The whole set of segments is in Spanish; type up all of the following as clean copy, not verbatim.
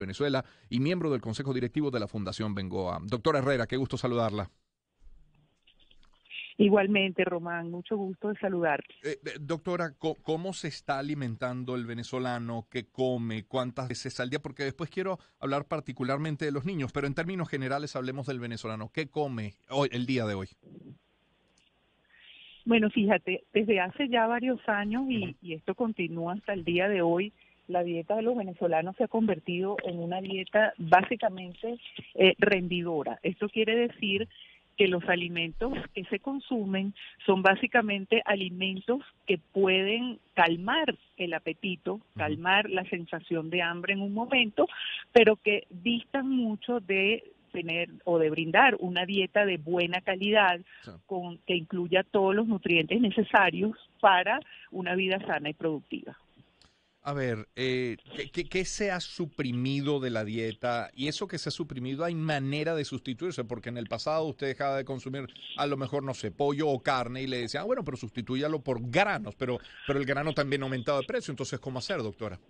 Venezuela y miembro del Consejo Directivo de la Fundación Bengoa. Doctora Herrera, qué gusto saludarla. Igualmente, Román, mucho gusto de saludarte. Doctora, ¿cómo se está alimentando el venezolano? ¿Qué come? ¿Cuántas veces al día? Porque después quiero hablar particularmente de los niños, pero en términos generales hablemos del venezolano. ¿Qué come hoy, el día de hoy? Bueno, fíjate, desde hace ya varios años y esto continúa hasta el día de hoy, la dieta de los venezolanos se ha convertido en una dieta básicamente rendidora. Esto quiere decir que los alimentos que se consumen son básicamente alimentos que pueden calmar el apetito, calmar la sensación de hambre en un momento, pero que distan mucho de tener o de brindar una dieta de buena calidad que incluya todos los nutrientes necesarios para una vida sana y productiva. A ver, ¿qué se ha suprimido de la dieta? Y eso que se ha suprimido, ¿hay manera de sustituirse? Porque en el pasado usted dejaba de consumir, a lo mejor, no sé, pollo o carne y le decían, bueno, pero sustitúyalo por granos, pero el grano también ha aumentado de precio. Entonces, ¿cómo hacer, doctora?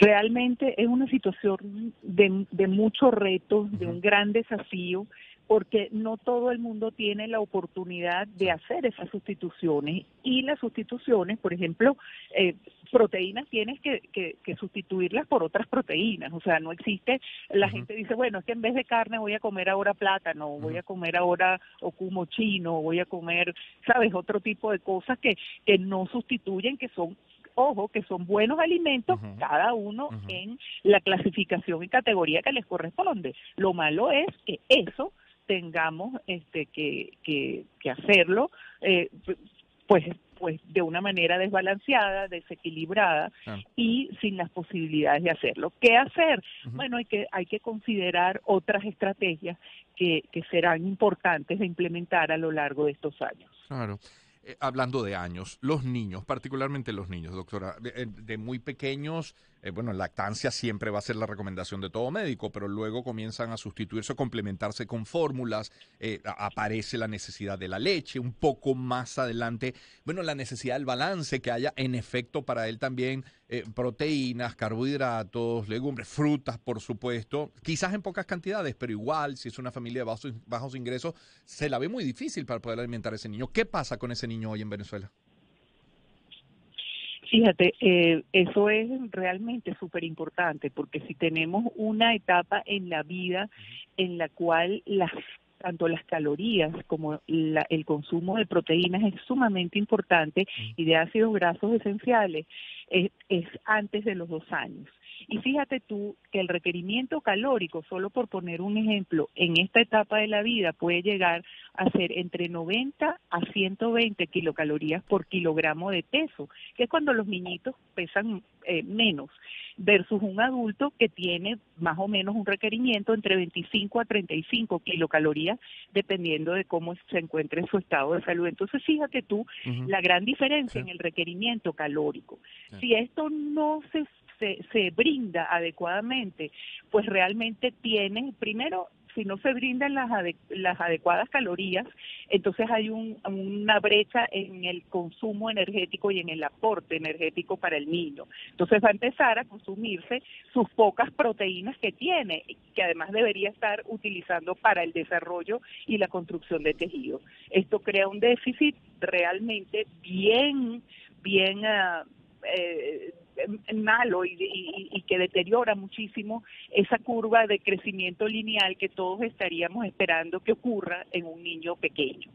Realmente es una situación de mucho reto, de un gran desafío, porque no todo el mundo tiene la oportunidad de hacer esas sustituciones. Y las sustituciones, por ejemplo, proteínas tienes que sustituirlas por otras proteínas. O sea, no existe, la gente dice, bueno, es que en vez de carne voy a comer ahora plátano, voy a comer ahora okumo chino, voy a comer, ¿sabes?, otro tipo de cosas que no sustituyen, que son, ojo, que son buenos alimentos, cada uno en la clasificación y categoría que les corresponde. Lo malo es que eso tengamos que hacerlo pues de una manera desbalanceada, desequilibrada y sin las posibilidades de hacerlo. ¿Qué hacer? Bueno, hay que considerar otras estrategias que serán importantes de implementar a lo largo de estos años. Claro. Hablando de años, los niños, particularmente los niños, doctora, de muy pequeños, bueno, lactancia siempre va a ser la recomendación de todo médico, pero luego comienzan a sustituirse o complementarse con fórmulas, aparece la necesidad de la leche, un poco más adelante, bueno, la necesidad del balance, que haya en efecto para él también proteínas, carbohidratos, legumbres, frutas, por supuesto, quizás en pocas cantidades, pero igual, si es una familia de bajos ingresos, se la ve muy difícil para poder alimentar a ese niño. ¿Qué pasa con ese niño hoy en Venezuela? Fíjate, eso es realmente súper importante, porque si tenemos una etapa en la vida en la cual tanto las calorías como el consumo de proteínas es sumamente importante y de ácidos grasos esenciales, es antes de los 2 años. Y fíjate tú que el requerimiento calórico, solo por poner un ejemplo, en esta etapa de la vida puede llegar a ser entre 90 a 120 kilocalorías por kilogramo de peso, que es cuando los niñitos pesan menos, versus un adulto que tiene más o menos un requerimiento entre 25 a 35 kilocalorías, dependiendo de cómo se encuentre en su estado de salud. Entonces, fíjate tú la gran diferencia en el requerimiento calórico. Si esto no se brinda adecuadamente, pues realmente primero, si no se brindan las adecuadas calorías, entonces hay una brecha en el consumo energético y en el aporte energético para el niño. Entonces va a empezar a consumirse sus pocas proteínas que tiene, que además debería estar utilizando para el desarrollo y la construcción de tejido. Esto crea un déficit realmente bien malo y que deteriora muchísimo esa curva de crecimiento lineal que todos estaríamos esperando que ocurra en un niño pequeño,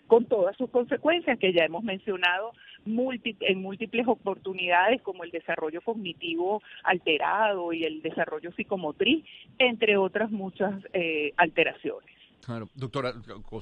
con todas sus consecuencias que ya hemos mencionado en múltiples oportunidades, como el desarrollo cognitivo alterado y el desarrollo psicomotriz, entre otras muchas alteraciones. Claro, doctora,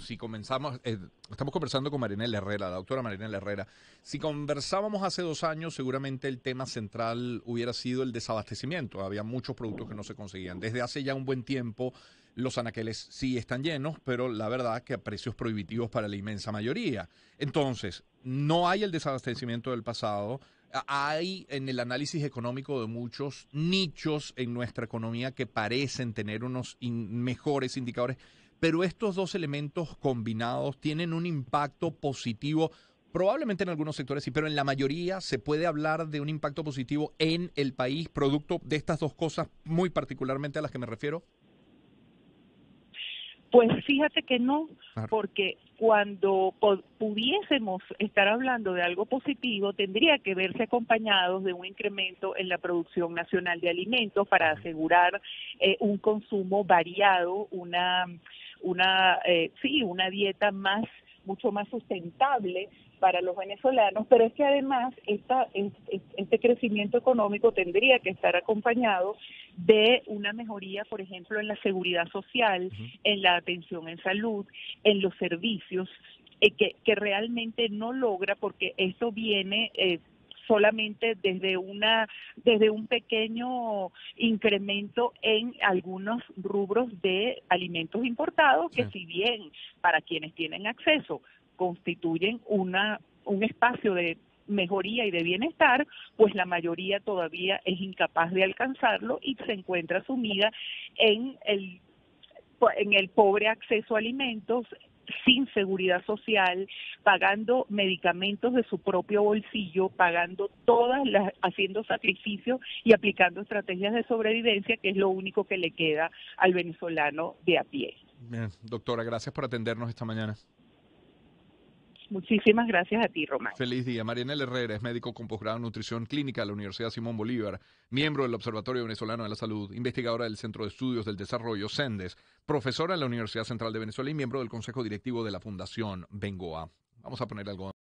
si comenzamos, estamos conversando con Marinela Herrera, la doctora Marinela Herrera. Si conversábamos hace 2 años, seguramente el tema central hubiera sido el desabastecimiento. Había muchos productos que no se conseguían. Desde hace ya un buen tiempo, los anaqueles sí están llenos, pero la verdad que a precios prohibitivos para la inmensa mayoría. Entonces, no hay el desabastecimiento del pasado. Hay en el análisis económico de muchos nichos en nuestra economía que parecen tener unos mejores indicadores, pero estos dos elementos combinados tienen un impacto positivo Probablemente en algunos sectores sí, pero en la mayoría se puede hablar de un impacto positivo en el país, producto de estas dos cosas muy particularmente a las que me refiero. Pues fíjate que no, Claro. porque cuando pudiésemos estar hablando de algo positivo, tendría que verse acompañados de un incremento en la producción nacional de alimentos para asegurar un consumo variado, una dieta mucho más sustentable para los venezolanos, pero es que además este crecimiento económico tendría que estar acompañado de una mejoría, por ejemplo, en la seguridad social, en la atención en salud, en los servicios, que realmente no logra, porque esto viene solamente desde un pequeño incremento en algunos rubros de alimentos importados, que si bien para quienes tienen acceso constituyen un espacio de mejoría y de bienestar, pues la mayoría todavía es incapaz de alcanzarlo y se encuentra sumida en el pobre acceso a alimentos, sin seguridad social, pagando medicamentos de su propio bolsillo, haciendo sacrificios y aplicando estrategias de sobrevivencia, que es lo único que le queda al venezolano de a pie. Bien, doctora, gracias por atendernos esta mañana. Muchísimas gracias a ti, Román. Feliz día. Marianela Herrera es médico con posgrado en nutrición clínica de la Universidad Simón Bolívar, miembro del Observatorio Venezolano de la Salud, investigadora del Centro de Estudios del Desarrollo, CENDES, profesora en la Universidad Central de Venezuela y miembro del Consejo Directivo de la Fundación Bengoa. Vamos a poner algo